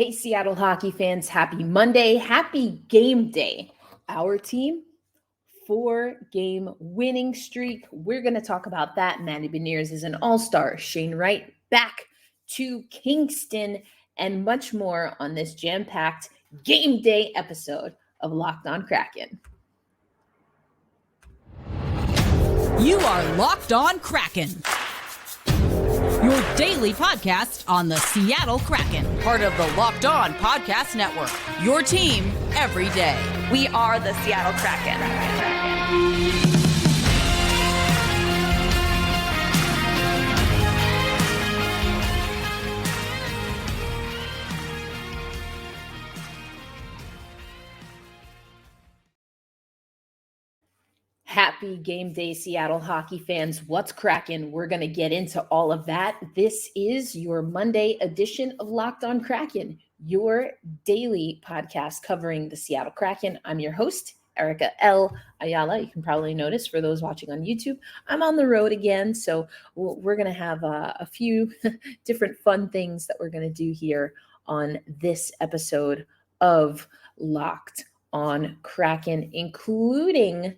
Hey, Seattle hockey fans, happy Monday, happy game day. Our team, 4-game winning streak. We're going to talk about that. Matty Beniers is an all-star. Shane Wright back to Kingston and much more on this jam-packed game day episode of Locked On Kraken. You are Locked On Kraken, your daily podcast on the Seattle Kraken, part of the Locked On Podcast Network, your team every day. We are the Seattle Kraken. Happy game day, Seattle hockey fans. What's cracking? We're going to get into all of that. This is your Monday edition of Locked On Kraken, your daily podcast covering the Seattle Kraken. I'm your host, Erica L. Ayala. You can probably notice for those watching on YouTube, I'm on the road again. So we're going to have a few different fun things that we're going to do here on this episode of Locked On Kraken, including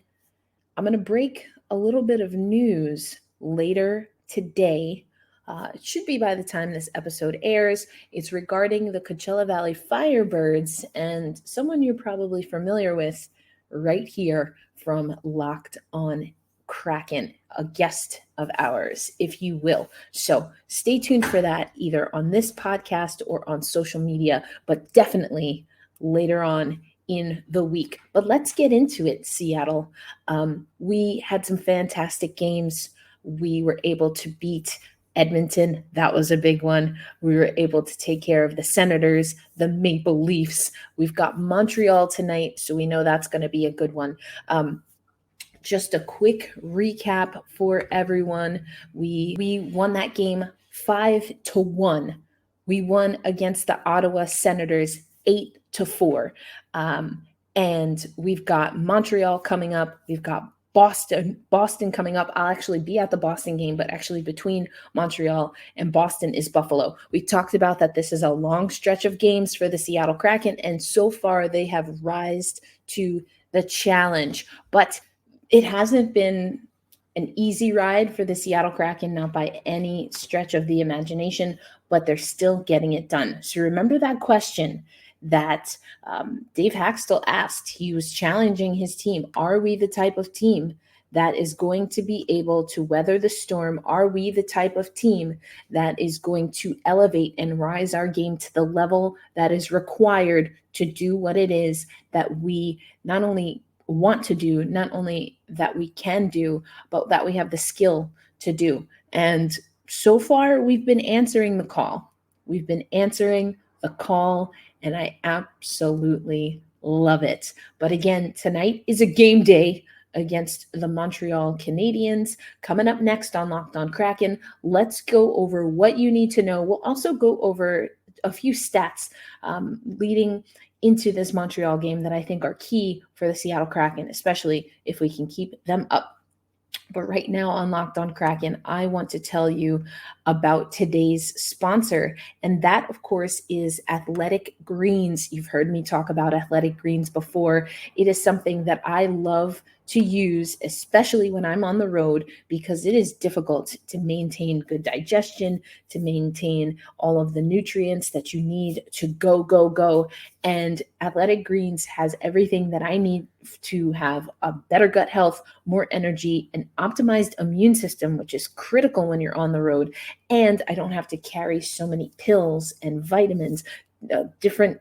I'm going to break a little bit of news later today. It should be by the time this episode airs. It's regarding the Coachella Valley Firebirds and someone you're probably familiar with right here from Locked On Kraken, a guest of ours, if you will. So stay tuned for that either on this podcast or on social media, but definitely later on in the week. But let's get into it, Seattle. We had some fantastic games. We were able to beat Edmonton. That was a big one. We were able to take care of the Senators, the Maple Leafs. We've got Montreal tonight, so we know that's going to be a good one. Just a quick recap for everyone. We won that game 5-1. We won against the Ottawa Senators 8-4. And we've got Montreal coming up. We've got Boston coming up. I'll actually be at the Boston game, but actually between Montreal and Boston is Buffalo. We talked about that this is a long stretch of games for the Seattle Kraken, and so far they have rised to the challenge. But it hasn't been an easy ride for the Seattle Kraken, not by any stretch of the imagination, but they're still getting it done. So remember that question that Dave Haxtell asked. He was challenging his team. Are we the type of team that is going to be able to weather the storm? Are we the type of team that is going to elevate and rise our game to the level that is required to do what it is that we not only want to do, not only that we can do, but that we have the skill to do? And so far, we've been answering the call. We've been answering the call, and I absolutely love it. But again, tonight is a game day against the Montreal Canadiens. Coming up next on Locked On Kraken, let's go over what you need to know. We'll also go over a few stats leading into this Montreal game that I think are key for the Seattle Kraken, especially if we can keep them up. But right now on Locked On Kraken, I want to tell you about today's sponsor. And that, of course, is Athletic Greens. You've heard me talk about Athletic Greens before. It is something that I love to use, especially when I'm on the road, because it is difficult to maintain good digestion, to maintain all of the nutrients that you need to go. And Athletic Greens has everything that I need to have a better gut health, more energy, an optimized immune system, which is critical when you're on the road. And I don't have to carry so many pills and vitamins, different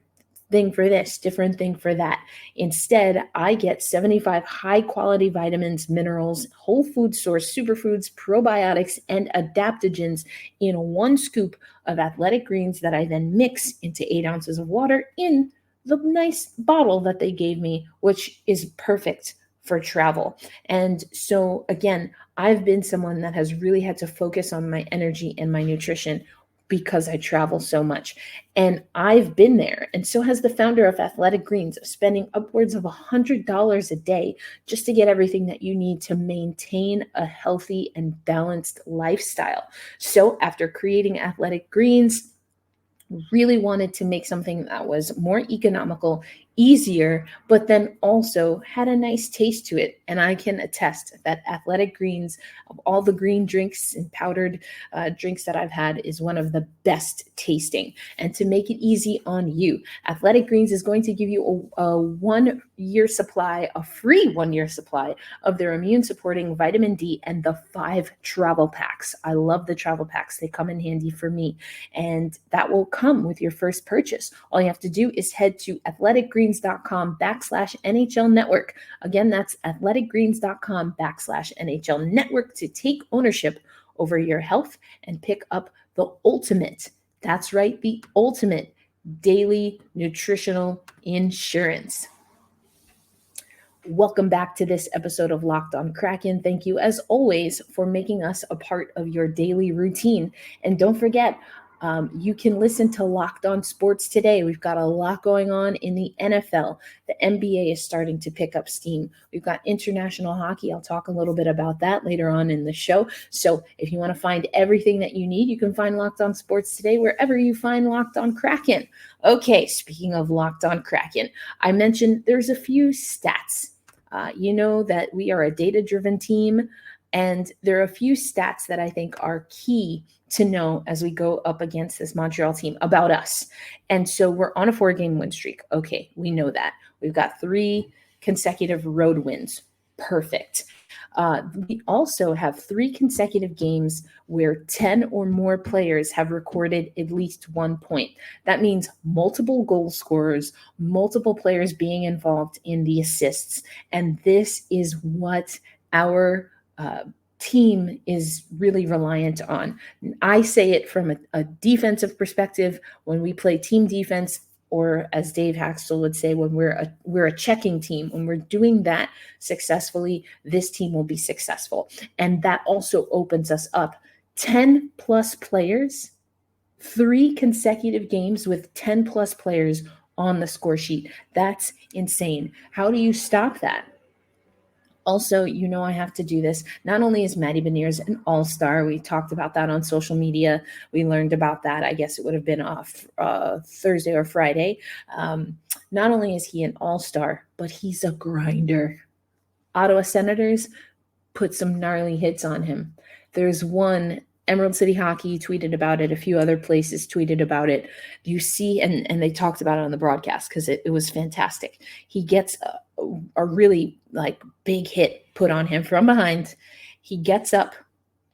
thing for this, different thing for that. Instead, I get 75 high quality vitamins, minerals, whole food source, superfoods, probiotics, and adaptogens in one scoop of Athletic Greens that I then mix into 8 ounces of water in the nice bottle that they gave me, which is perfect for travel. And so again, I've been someone that has really had to focus on my energy and my nutrition because I travel so much. And I've been there, and so has the founder of Athletic Greens, spending upwards of $100 a day just to get everything that you need to maintain a healthy and balanced lifestyle. So after creating Athletic Greens, Really wanted to make something that was more economical, easier, but then also had a nice taste to it. And I can attest that Athletic Greens, of all the green drinks and powdered drinks that I've had, is one of the best tasting. And to make it easy on you, Athletic Greens is going to give you a 1 year supply, a free 1 year supply of their immune supporting vitamin D and the 5 travel packs. I love the travel packs. They come in handy for me. And that will come with your first purchase. All you have to do is head to athleticgreens.com/NHL network. Again, that's athleticgreens.com/NHL network to take ownership over your health and pick up the ultimate, that's right, the ultimate daily nutritional insurance. Welcome back to this episode of Locked On Kraken. Thank you, as always, for making us a part of your daily routine. And don't forget, you can listen to Locked On Sports today. We've got a lot going on in the NFL. The NBA is starting to pick up steam. We've got international hockey. I'll talk a little bit about that later on in the show. So if you want to find everything that you need, you can find Locked On Sports today wherever you find Locked On Kraken. Okay, speaking of Locked On Kraken, I mentioned there's a few stats. You know that we are a data-driven team, and there are a few stats that I think are key to know as we go up against this Montreal team about us. And so we're on a 4-game win streak. Okay, we know that. We've got 3 consecutive road wins. Perfect. We also have 3 consecutive games where 10 or more players have recorded at least 1 point. That means multiple goal scorers, multiple players being involved in the assists. And this is what our team is really reliant on. I say it from a defensive perspective. When we play team defense, or as Dave Haxtell would say, when we're a checking team, when we're doing that successfully, this team will be successful. And that also opens us up. 10 plus players, 3 consecutive games with 10 plus players on the score sheet. That's insane. How do you stop that? Also, you know I have to do this. Not only is Matty Beniers an all-star, we talked about that on social media. We learned about that. I guess it would have been off Thursday or Friday. Not only is he an all-star, but he's a grinder. Ottawa Senators put some gnarly hits on him. There's one, Emerald City Hockey tweeted about it. A few other places tweeted about it. You see, and they talked about it on the broadcast because it was fantastic. He gets a really big hit put on him from behind. He gets up,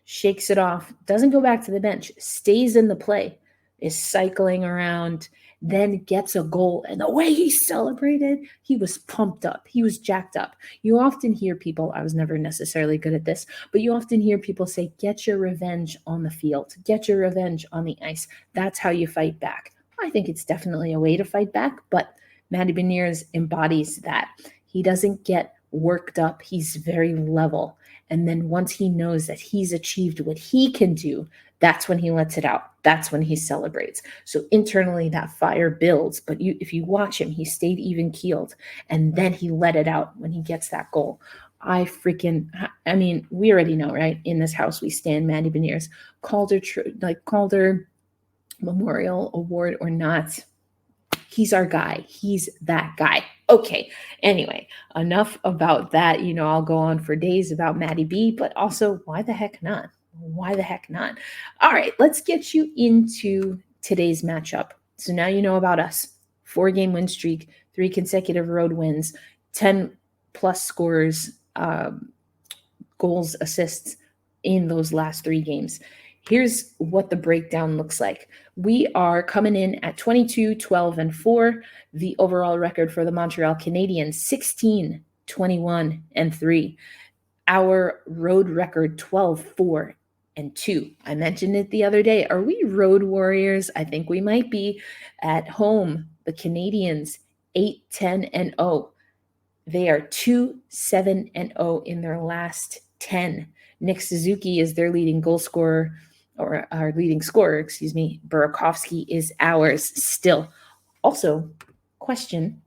shakes it off, doesn't go back to the bench, stays in the play, is cycling around, then gets a goal. And the way he celebrated, he was pumped up. He was jacked up. You often hear people, I was never necessarily good at this, but you often hear people say, get your revenge on the field, get your revenge on the ice. That's how you fight back. I think it's definitely a way to fight back, but Matty Beniers embodies that. He doesn't get worked up. He's very level. And then once he knows that he's achieved what he can do, that's when he lets it out. That's when he celebrates. So internally that fire builds, but if you watch him, he stayed even keeled, and then he let it out when he gets that goal. we already know, right? In this house, we stand Matty Beniers. Calder Memorial Award or not, he's our guy. He's that guy. Okay. Anyway, enough about that. I'll go on for days about Matty B, but also why the heck not? Why the heck not? All right, let's get you into today's matchup. So now you know about us. 4-game win streak, 3 consecutive road wins, 10 plus scores, goals, assists in those last 3 games. Here's what the breakdown looks like. We are coming in at 22, 12, and 4. The overall record for the Montreal Canadiens, 16, 21, and 3. Our road record, 12, 4, and 2. I mentioned it the other day. Are we road warriors? I think we might be. At home, the Canadiens, 8, 10, and 0. They are 2, 7, and 0 in their last 10. Nick Suzuki is their leading goal scorer, or our leading scorer, Burakovsky is ours still. Also, question,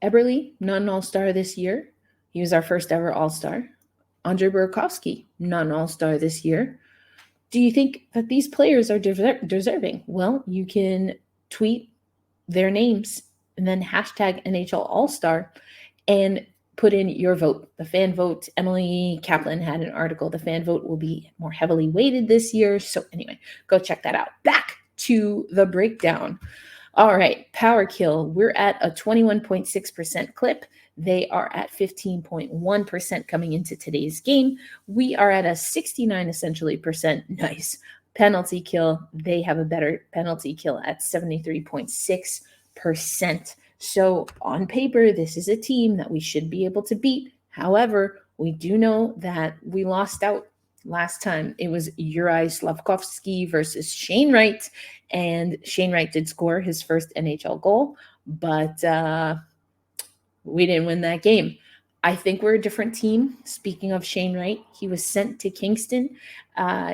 Eberle, not an all-star this year. He was our first ever all-star. Andre Burakovsky, not an all-star this year. Do you think that these players are deserving? Well, you can tweet their names and then hashtag NHL All-Star and put in your vote, the fan vote. Emily Kaplan had an article. The fan vote will be more heavily weighted this year. So anyway, go check that out. Back to the breakdown. All right, power kill. We're at a 21.6% clip. They are at 15.1% coming into today's game. We are at a 69 essentially percent. Nice. Penalty kill. They have a better penalty kill at 73.6%. So on paper, this is a team that we should be able to beat. However, we do know that we lost out last time. It was Uri Slavkovsky versus Shane Wright, and Shane Wright did score his first NHL goal, but we didn't win that game. I think we're a different team. Speaking of Shane Wright, he was sent to Kingston.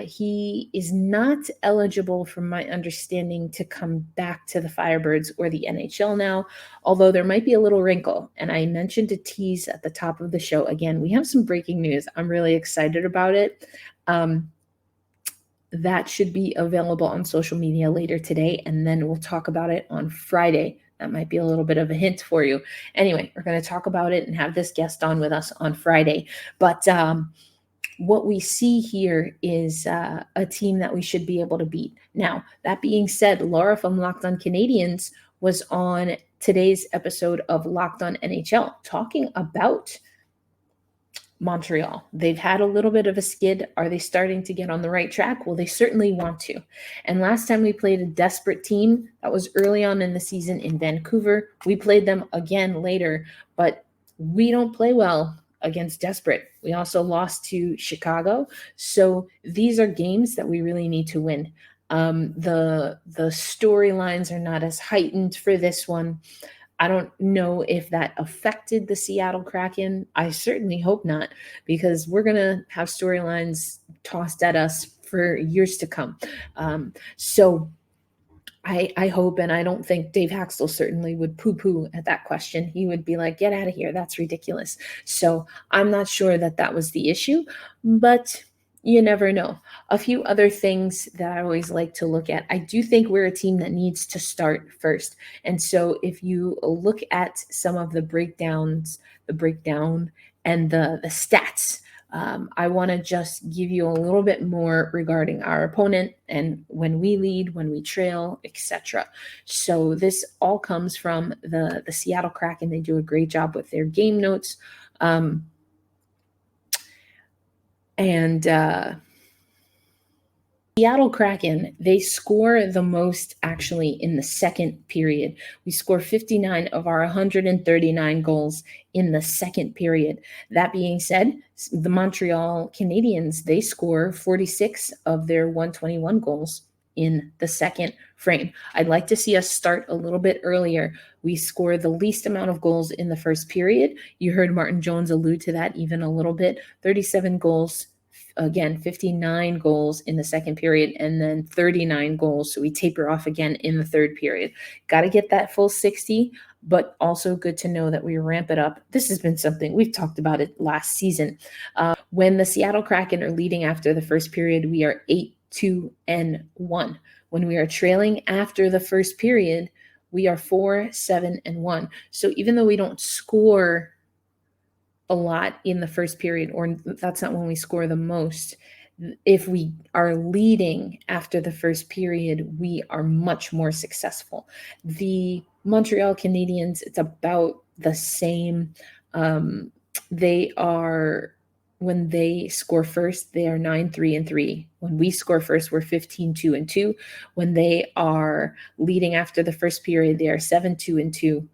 He is not eligible, from my understanding, to come back to the Firebirds or the NHL now, although there might be a little wrinkle. And I mentioned a tease at the top of the show. Again, we have some breaking news. I'm really excited about it. That should be available on social media later today, and then we'll talk about it on Friday. That might be a little bit of a hint for you. Anyway, we're going to talk about it and have this guest on with us on Friday. But what we see here is a team that we should be able to beat. Now, that being said, Laura from Locked On Canadians was on today's episode of Locked On NHL talking about Montreal. They've had a little bit of a skid. Are they starting to get on the right track? Well, they certainly want to. And last time we played a desperate team, that was early on in the season in Vancouver. We played them again later, but we don't play well against desperate. We also lost to Chicago. So these are games that we really need to win. The storylines are not as heightened for this one. I don't know if that affected the Seattle Kraken. I certainly hope not, because we're going to have storylines tossed at us for years to come. So I hope, and I don't think Dave Haxtell certainly would poo-poo at that question. He would be like, get out of here. That's ridiculous. So I'm not sure that that was the issue, but you never know. A few other things that I always like to look at. I do think we're a team that needs to start first. And so if you look at some of the breakdown and the stats, I want to just give you a little bit more regarding our opponent and when we lead, when we trail, etc. So this all comes from the Seattle Kraken. They do a great job with their game notes. Seattle Kraken, they score the most actually in the second period. We score 59 of our 139 goals in the second period. That being said, the Montreal Canadiens, they score 46 of their 121 goals in the second frame. I'd like to see us start a little bit earlier. We score the least amount of goals in the first period. You heard Martin Jones allude to that even a little bit. 37 goals. Again, 59 goals in the second period, and then 39 goals. So we taper off again in the third period. Got to get that full 60, but also good to know that we ramp it up. This has been something we've talked about it last season. When the Seattle Kraken are leading after the first period, we are 8-2-1. When we are trailing after the first period, we are 4-7-1. So even though we don't score a lot in the first period, or that's not when we score the most, if we are leading after the first period, we are much more successful. The Montreal Canadiens, it's about the same. They are, when they score first, they are 9-3-3. When we score first, we're 15-2-2. When they are leading after the first period, they are 7-2-2.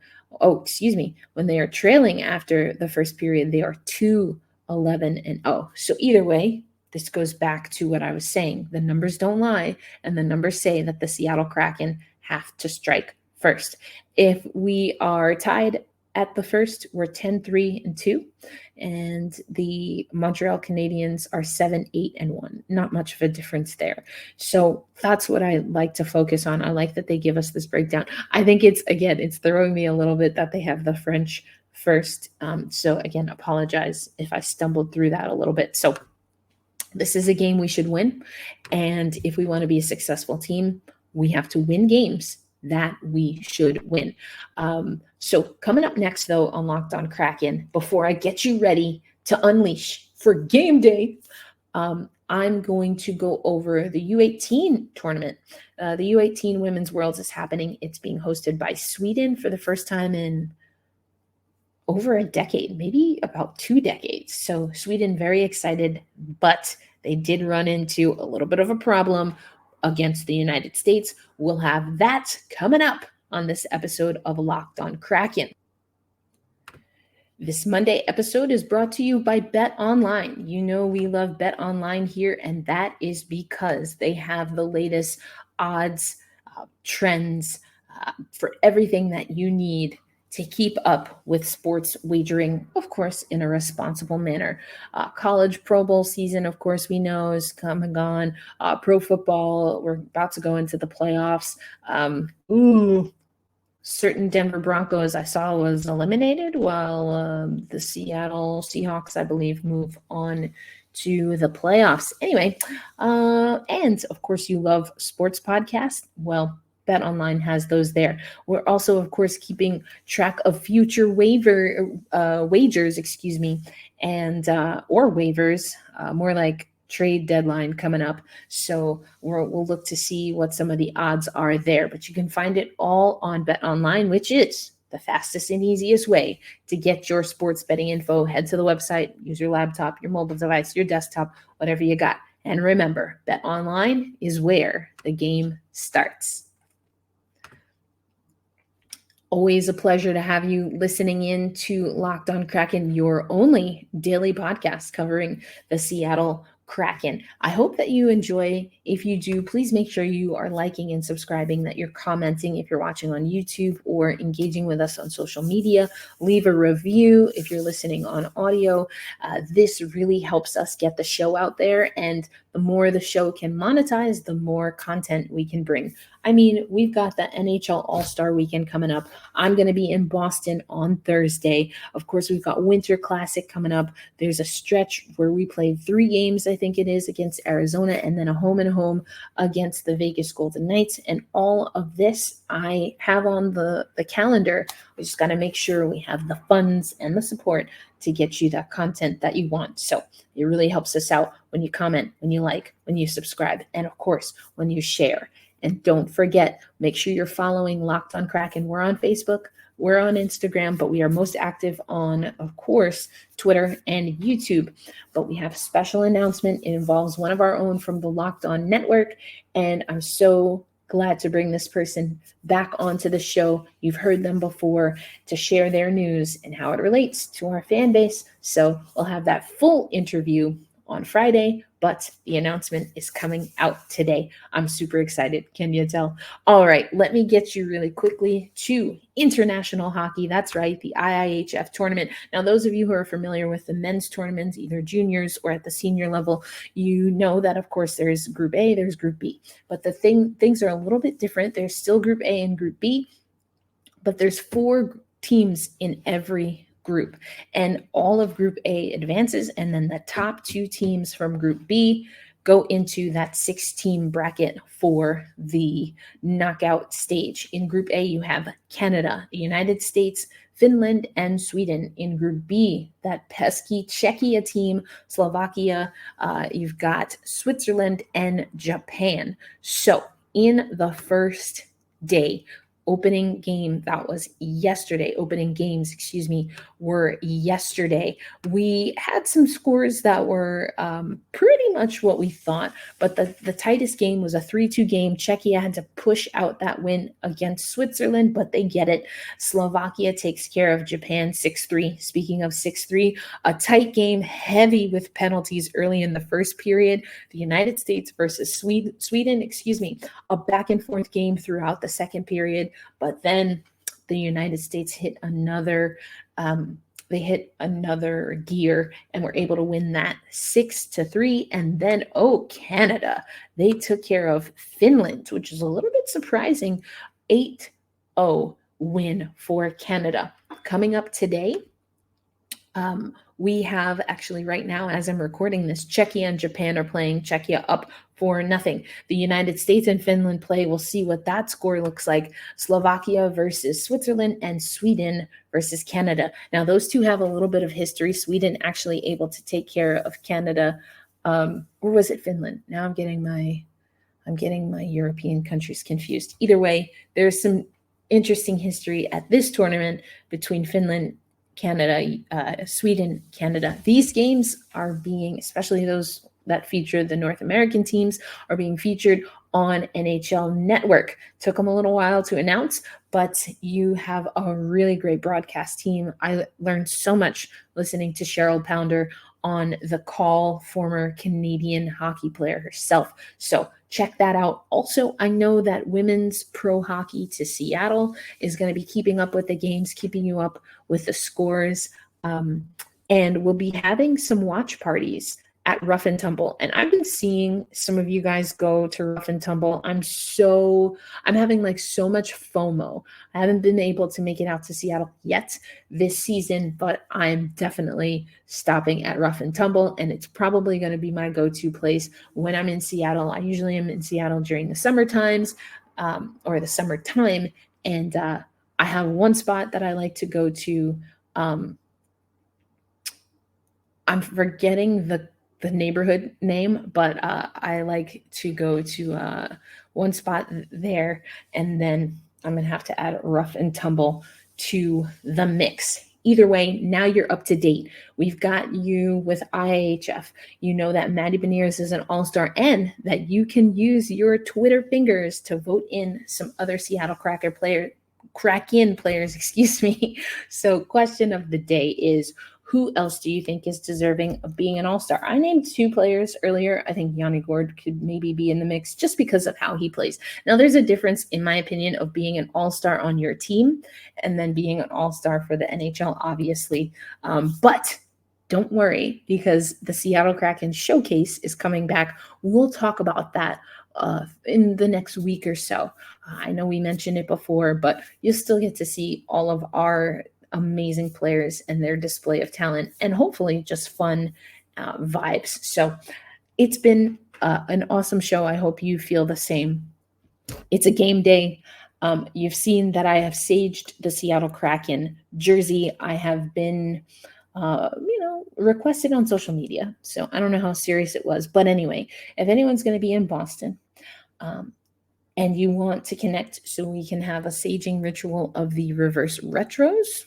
When they are trailing after the first period, they are 2-11-0. So either way, this goes back to what I was saying. The numbers don't lie, and the numbers say that the Seattle Kraken have to strike first. If we are tied at the first, we're 10-3-2, and the Montreal Canadiens are 7-8-1. Not much of a difference there. So that's what I like to focus on. I like that they give us this breakdown. I think it's throwing me a little bit that they have the French first. So again, apologize if I stumbled through that a little bit. So This is a game we should win. And if we want to be a successful team, we have to win games that we should win. So coming up next, though, on Locked On Kraken, before I get you ready to unleash for game day, I'm going to go over the U18 tournament. The U18 Women's Worlds is happening. It's being hosted by Sweden for the first time in over a decade, maybe about 2 decades. So Sweden very excited, but they did run into a little bit of a problem against the United States. We'll have that coming up on this episode of Locked On Kraken. This Monday episode is brought to you by BetOnline. You know we love BetOnline here, and that is because they have the latest odds, trends for everything that you need to keep up with sports wagering, of course, in a responsible manner. College Pro Bowl season, of course, we know is come and gone. Pro football, we're about to go into the playoffs. Certain Denver Broncos I saw was eliminated, while the Seattle Seahawks, I believe, move on to the playoffs. Anyway, and of course, you love sports podcasts. Well, BetOnline has those there. We're also, of course, keeping track of future wagers, and or waivers, more like trade deadline coming up. So we'll look to see what some of the odds are there. But you can find it all on BetOnline, which is the fastest and easiest way to get your sports betting info. Head to the website, use your laptop, your mobile device, your desktop, whatever you got. And remember, BetOnline is where the game starts. Always a pleasure to have you listening in to Locked On Kraken, your only daily podcast covering the Seattle Kraken. I hope that you enjoy. If you do, please make sure you are liking and subscribing, that you're commenting if you're watching on YouTube or engaging with us on social media. Leave a review if you're listening on audio. This really helps us get the show out there, and the more the show can monetize, the more content we can bring. I mean, we've got the NHL All-Star Weekend coming up. I'm going to be in Boston on Thursday. Of course, we've got Winter Classic coming up. There's a stretch where we play 3 games, I think it is, against Arizona, and then a home and home against the Vegas Golden Knights. And all of this I have on the calendar. We just got to make sure we have the funds and the support to get you that content that you want. So it really helps us out when you comment, when you like, when you subscribe, and of course, when you share. And don't forget, make sure you're following Locked On Kraken. We're on Facebook, we're on Instagram, but we are most active on, of course, Twitter and YouTube. But we have a special announcement. It involves one of our own from the Locked On Network, and I'm so glad to bring this person back onto the show. You've heard them before, to share their news and how it relates to our fan base. So we'll have that full interview on Friday, but the announcement is coming out today. I'm super excited. Can you tell? All right, let me get you really quickly to international hockey. That's right, the IIHF tournament. Now, those of you who are familiar with the men's tournaments, either juniors or at the senior level, you know that, of course, there's Group A, there's Group B. But things are a little bit different. There's still Group A and Group B, but there's 4 teams in every group, and all of Group A advances, and then the top 2 teams from Group B go into that 6-team bracket for the knockout stage. In Group A, you have Canada, the United States, Finland, and Sweden. In Group B, that pesky Czechia team, Slovakia, you've got Switzerland and Japan. So in the first day, opening games were yesterday. We had some scores that were pretty much what we thought, but the tightest game was a 3-2 game. Czechia had to push out that win against Switzerland, but they get it. Slovakia takes care of Japan 6-3. Speaking of 6-3, a tight game, heavy with penalties early in the first period. The United States versus Sweden, a back and forth game throughout the second period. But then the United States hit another gear and were able to win that 6-3. And then, Canada, they took care of Finland, which is a little bit surprising. 8-0 win for Canada. Coming up today, We have actually right now, as I'm recording this, Czechia and Japan are playing. Czechia up 4-0. The United States and Finland play. We'll see what that score looks like. Slovakia versus Switzerland and Sweden versus Canada. Now, those two have a little bit of history. Sweden actually able to take care of Canada. Or was it Finland? Now I'm getting my European countries confused. Either way, there's some interesting history at this tournament between Finland, Canada, Sweden, Canada. These games are being, especially those that feature the North American teams, are being featured on NHL Network. Took them a little while to announce, but you have a really great broadcast team. I learned so much listening to Cheryl Pounder on the call, former Canadian hockey player herself. So check that out. Also, I know that Women's Pro Hockey to Seattle is going to be keeping up with the games, keeping you up with the scores. And we'll be having some watch parties at Rough and Tumble. And I've been seeing some of you guys go to Rough and Tumble. I'm having like so much FOMO. I haven't been able to make it out to Seattle yet this season, but I'm definitely stopping at Rough and Tumble, and it's probably going to be my go-to place when I'm in Seattle. I usually am in Seattle during the summer times, or the summertime, and I have one spot that I like to go to. I'm forgetting the neighborhood name, but I like to go to one spot there, and then I'm going to have to add Rough and Tumble to the mix. Either way, now you're up to date. We've got you with IHF. You know that Matty Beniers is an all-star and that you can use your Twitter fingers to vote in some other Seattle Kraken players, excuse me. So question of the day is, who else do you think is deserving of being an all-star? I named 2 players earlier. I think Yanni Gourde could maybe be in the mix just because of how he plays. Now, there's a difference, in my opinion, of being an all-star on your team and then being an all-star for the NHL, obviously. But don't worry, because the Seattle Kraken Showcase is coming back. We'll talk about that in the next week or so. I know we mentioned it before, but you'll still get to see all of our amazing players and their display of talent, and hopefully just fun vibes. So it's been an awesome show. I hope you feel the same. It's a game day. You've seen that I have saged the Seattle Kraken jersey. I have been requested on social media, so I don't know how serious it was, but anyway, if anyone's going to be in Boston and you want to connect so we can have a saging ritual of the reverse retros,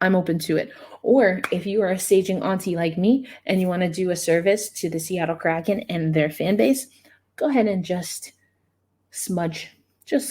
I'm open to it. Or if you are a saging auntie like me and you want to do a service to the Seattle Kraken and their fan base, go ahead and just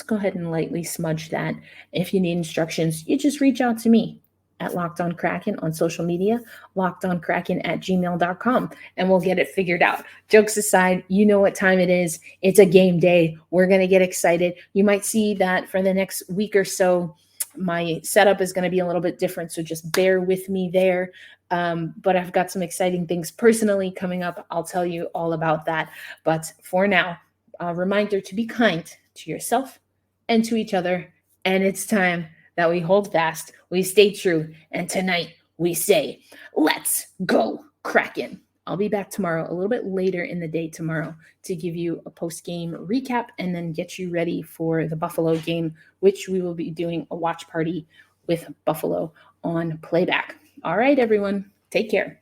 go ahead and lightly smudge that. If you need instructions, you just reach out to me at Locked On Kraken on social media, lockedonkraken@gmail.com, and we'll get it figured out. Jokes aside, you know what time it is. It's a game day. We're going to get excited. You might see that for the next week or so, my setup is going to be a little bit different, so just bear with me there. But I've got some exciting things personally coming up. I'll tell you all about that. But for now, a reminder to be kind to yourself and to each other. And it's time that we hold fast, we stay true, and tonight we say, let's go Kraken. I'll be back tomorrow, a little bit later in the day tomorrow, to give you a post-game recap and then get you ready for the Buffalo game, which we will be doing a watch party with Buffalo on playback. All right, everyone, take care.